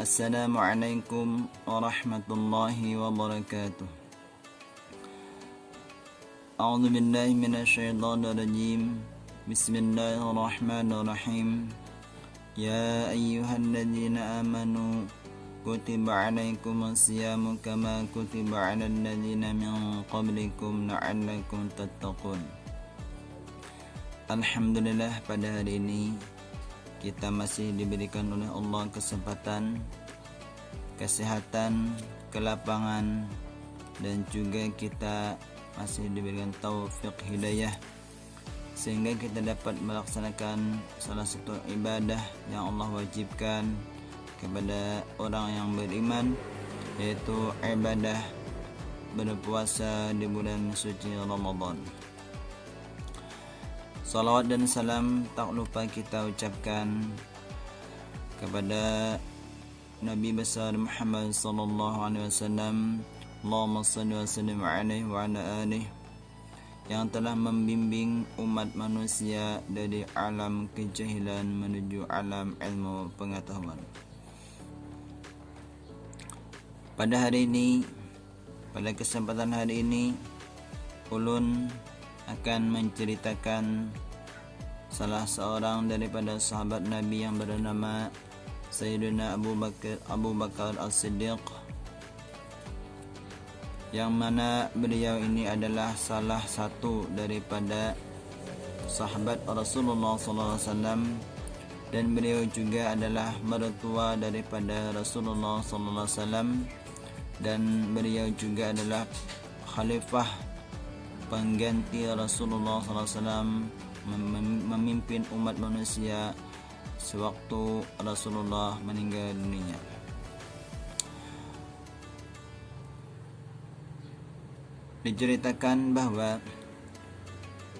Assalamualaikum warahmatullahi wabarakatuh. A'udzu billahi minasyaitonir rajim. Bismillahirrahmanirrahim. Ya ayyuhalladzina amanu kutiba 'alaikumus syiyamu kama kutiba 'alal ladzina min qablikum la'allakum tattaqun. Alhamdulillah, pada hari ini kita masih diberikan oleh Allah kesempatan, kesehatan, kelapangan, dan juga kita masih diberikan taufik hidayah sehingga kita dapat melaksanakan salah satu ibadah yang Allah wajibkan kepada orang yang beriman, yaitu ibadah berpuasa di bulan suci Ramadan. Salawat dan salam tak lupa kita ucapkan kepada Nabi besar Muhammad sallallahu alaihi wasallam. Allahumma shalli wa sallim alaihi wa ala alihi, yang telah membimbing umat manusia dari alam kejahilan menuju alam ilmu pengetahuan. Pada hari ini, pada kesempatan hari ini, ulun akan menceritakan salah seorang daripada sahabat Nabi yang bernama Sayyidina Abu Bakar As-Siddiq, yang mana beliau ini adalah salah satu daripada sahabat Rasulullah SAW, dan beliau juga adalah mertua daripada Rasulullah SAW, dan beliau juga adalah khalifah pengganti Rasulullah SAW memimpin umat manusia sewaktu Rasulullah meninggal dunia. Diceritakan bahwa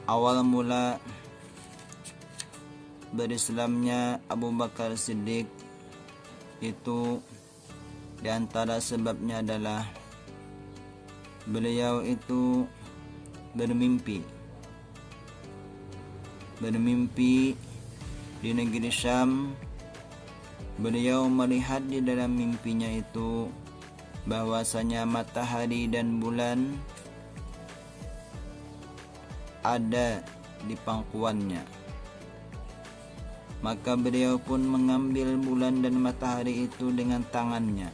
awal mula berislamnya Abu Bakar Siddiq itu diantara sebabnya adalah beliau itu bermimpi di negeri Syam. Beliau melihat di dalam mimpinya itu bahwasanya matahari dan bulan ada di pangkuannya. Maka beliau pun mengambil bulan dan matahari itu dengan tangannya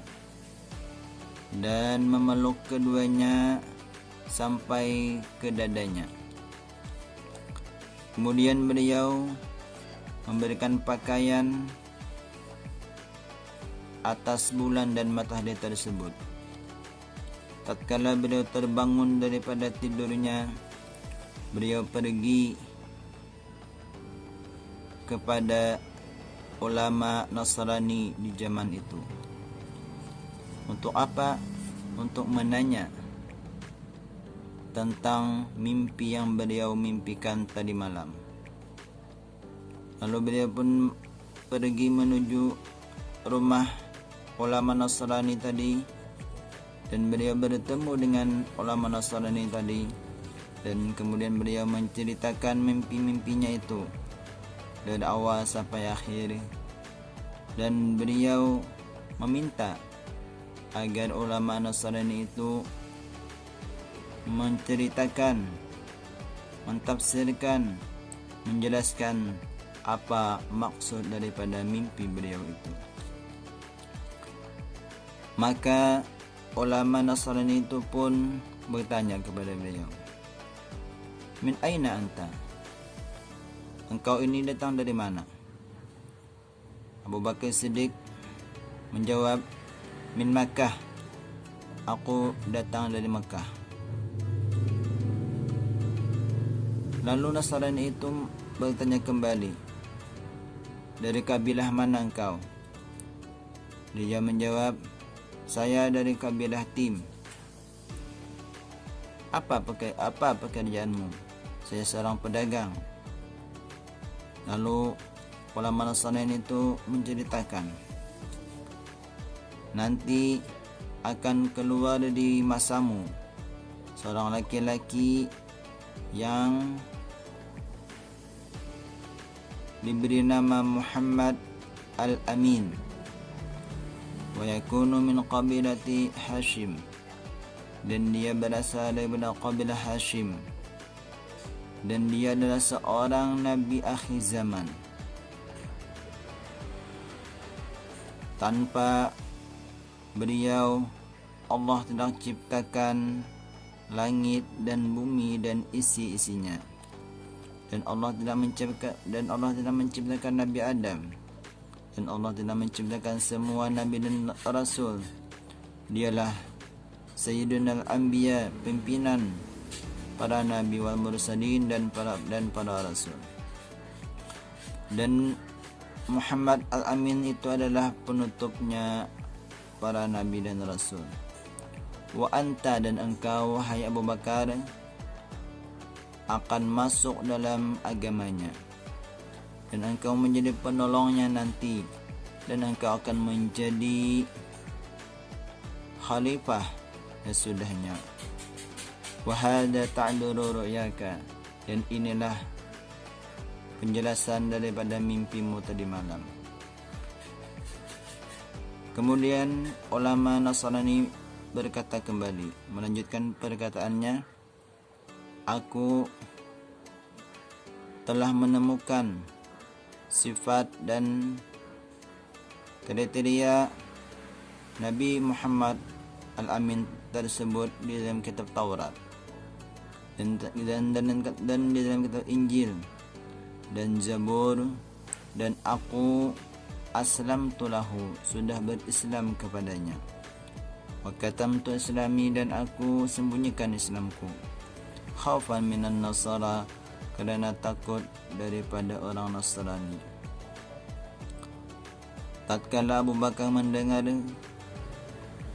dan memeluk keduanya sampai ke dadanya. Kemudian beliau memberikan pakaian atas bulan dan matahari tersebut. Tatkala beliau terbangun daripada tidurnya, beliau pergi kepada ulama Nasrani di zaman itu. Untuk apa? Untuk menanya tentang mimpi yang beliau mimpikan tadi malam. Lalu beliau pun pergi menuju rumah ulama Nasrani tadi, dan beliau bertemu dengan ulama Nasrani tadi, dan kemudian beliau menceritakan mimpi-mimpinya itu dari awal sampai akhir, dan beliau meminta agar ulama Nasrani itu menceritakan, mentafsirkan, menjelaskan apa maksud daripada mimpi beliau itu. Maka ulama Nasrani itu pun bertanya kepada beliau, "Min aina anta?" Engkau ini datang dari mana? Abu Bakar Siddiq menjawab, "Min Makkah." Aku datang dari Makkah. Lalu Nasrani itu bertanya kembali, "Dari kabilah mana engkau?" Dia menjawab, "Saya dari kabilah Tim." Apa pekerjaanmu?" "Saya seorang pedagang." Lalu ulama Nasrani itu menceritakan, "Nanti akan keluar di masamu seorang laki-laki yang diberi nama Muhammad Al-Amin. wa yakunu min qabilati Hashim, dan dia berasal daripada kabilah Hashim, dan dia adalah seorang nabi akhir zaman. Tanpa beliau Allah telah ciptakan langit dan bumi dan isi-isinya, dan Allah telah menciptakan Nabi Adam, dan Allah telah menciptakan semua nabi dan rasul. Dialah Sayyidunal Anbiya, pimpinan para nabi wal mursalin dan para rasul. Dan Muhammad Al-Amin itu adalah penutupnya para nabi dan rasul. Wa anta, dan engkau wahai Abu Bakar akan masuk dalam agamanya, dan engkau menjadi penolongnya nanti, dan engkau akan menjadi khalifah sesudahnya. Wa hadza ta'duru ru'yaka, dan inilah penjelasan daripada mimpimu tadi malam. Kemudian ulama Nasrani berkata kembali, melanjutkan perkataannya, aku telah menemukan sifat dan kriteria Nabi Muhammad Al-Amin tersebut di dalam kitab Taurat dan di dalam kitab Injil dan Zabur, dan aku aslamtu lahu, sudah berislam kepadanya. Wa katamtu islami, dan aku sembunyikan Islamku. Khaufan minan nasara, kerana takut daripada orang Nasrani. Tatkala Abu Bakar mendengar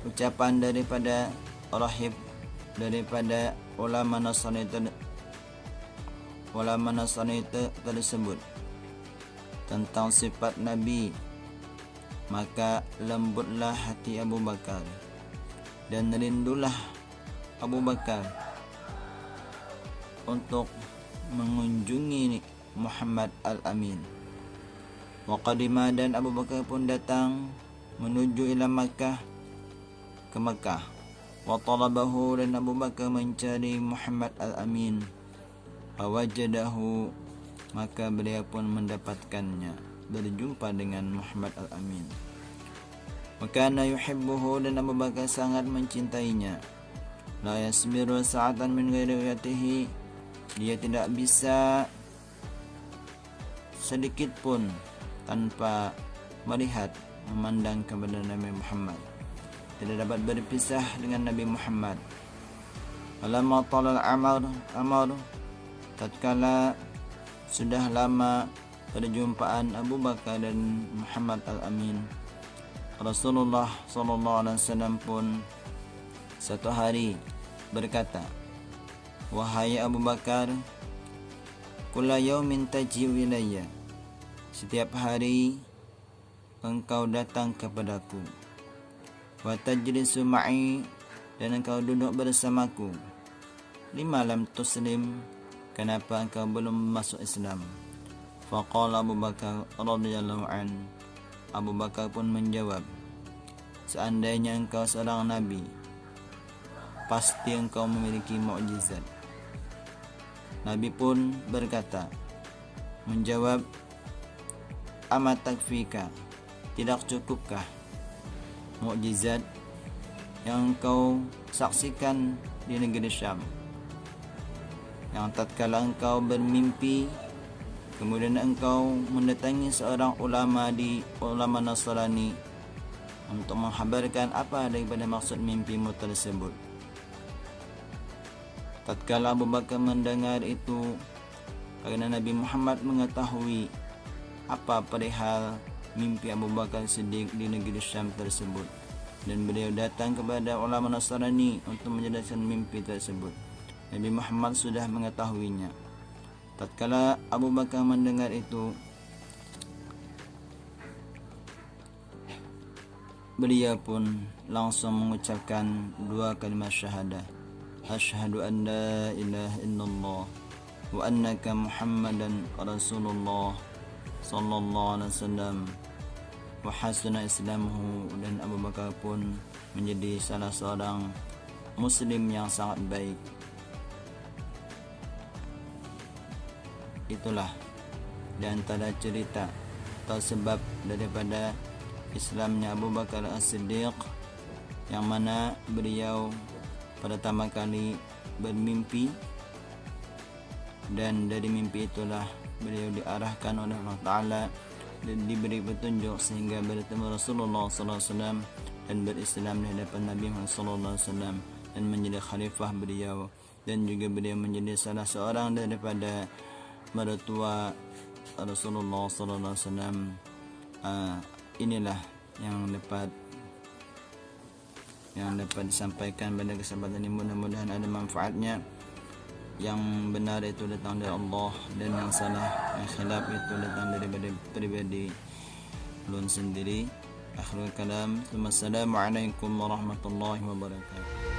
ucapan daripada rahib, daripada ulama Nasrani tersebut tentang sifat Nabi, maka lembutlah hati Abu Bakar, dan rindulah Abu Bakar untuk mengunjungi Muhammad Al-Amin. Wa qadima, dan Abu Bakar pun datang menuju ila Makkah, ke Makkah. Wa talabahu, dan Abu Bakar mencari Muhammad Al-Amin. Wa wajadahu, maka beliau pun mendapatkannya, berjumpa dengan Muhammad Al-Amin. Wa kana yuhibbuhu, dan Abu Bakar sangat mencintainya. La yasbiru sa'atan min ghairi ru'yatihi, dia tidak bisa sedikit pun tanpa melihat, memandang kepada Nabi Muhammad. Tidak dapat berpisah dengan Nabi Muhammad. Falamma talal amar, tatkala sudah lama perjumpaan Abu Bakar dan Muhammad Al-Amin, Rasulullah SAW pun satu hari berkata, wahai Abu Bakar, kulla yaumin taji'u ilayya, setiap hari engkau datang kepadaku. Wa tajlisu ma'i, dan engkau duduk bersamaku. Lima lam tuslim, kenapa engkau belum masuk Islam? Faqala Abu Bakar radhiyallahu an, Abu Bakar pun menjawab, seandainya engkau seorang nabi, pasti engkau memiliki mukjizat. Nabi pun berkata, menjawab, amat takfika, tidak cukupkah mukjizat yang engkau saksikan di negeri Syam, yang tatkala engkau bermimpi, kemudian engkau mendatangi seorang ulama Nasrani untuk menghabarkan apa daripada maksud mimpimu tersebut. Tatkala Abu Bakar mendengar itu, karena Nabi Muhammad mengetahui apa perihal mimpi Abu Bakar Siddiq di negeri Syam tersebut, dan beliau datang kepada ulama Nasrani untuk menjelaskan mimpi tersebut. Nabi Muhammad sudah mengetahuinya. Tatkala Abu Bakar mendengar itu, beliau pun langsung mengucapkan dua kalimat syahadah, asyhadu an la ilaha illallah wa annaka Muhammadan Rasulullah sallallahu alaihi wasallam. wa hasuna islamuhu, dan Abu Bakar pun menjadi salah seorang muslim yang sangat baik. Itulah di antara cerita atau sebab daripada Islamnya Abu Bakar As-Siddiq, yang mana beliau pertama kali bermimpi, dan dari mimpi itulah beliau diarahkan oleh Allah Ta'ala dan diberi petunjuk sehingga bertemu Rasulullah SAW dan berislam di hadapan Nabi Muhammad SAW dan menjadi khalifah beliau, dan juga beliau menjadi salah seorang daripada mertua Rasulullah SAW. Inilah yang dapat disampaikan pada kesempatan ini. Mudah-mudahan ada manfaatnya. Yang benar itu datang dari Allah, dan yang salah, yang khilaf itu datang daripada pribadi ulun sendiri. Akhirul kalam. Assalamualaikum warahmatullahi wabarakatuh.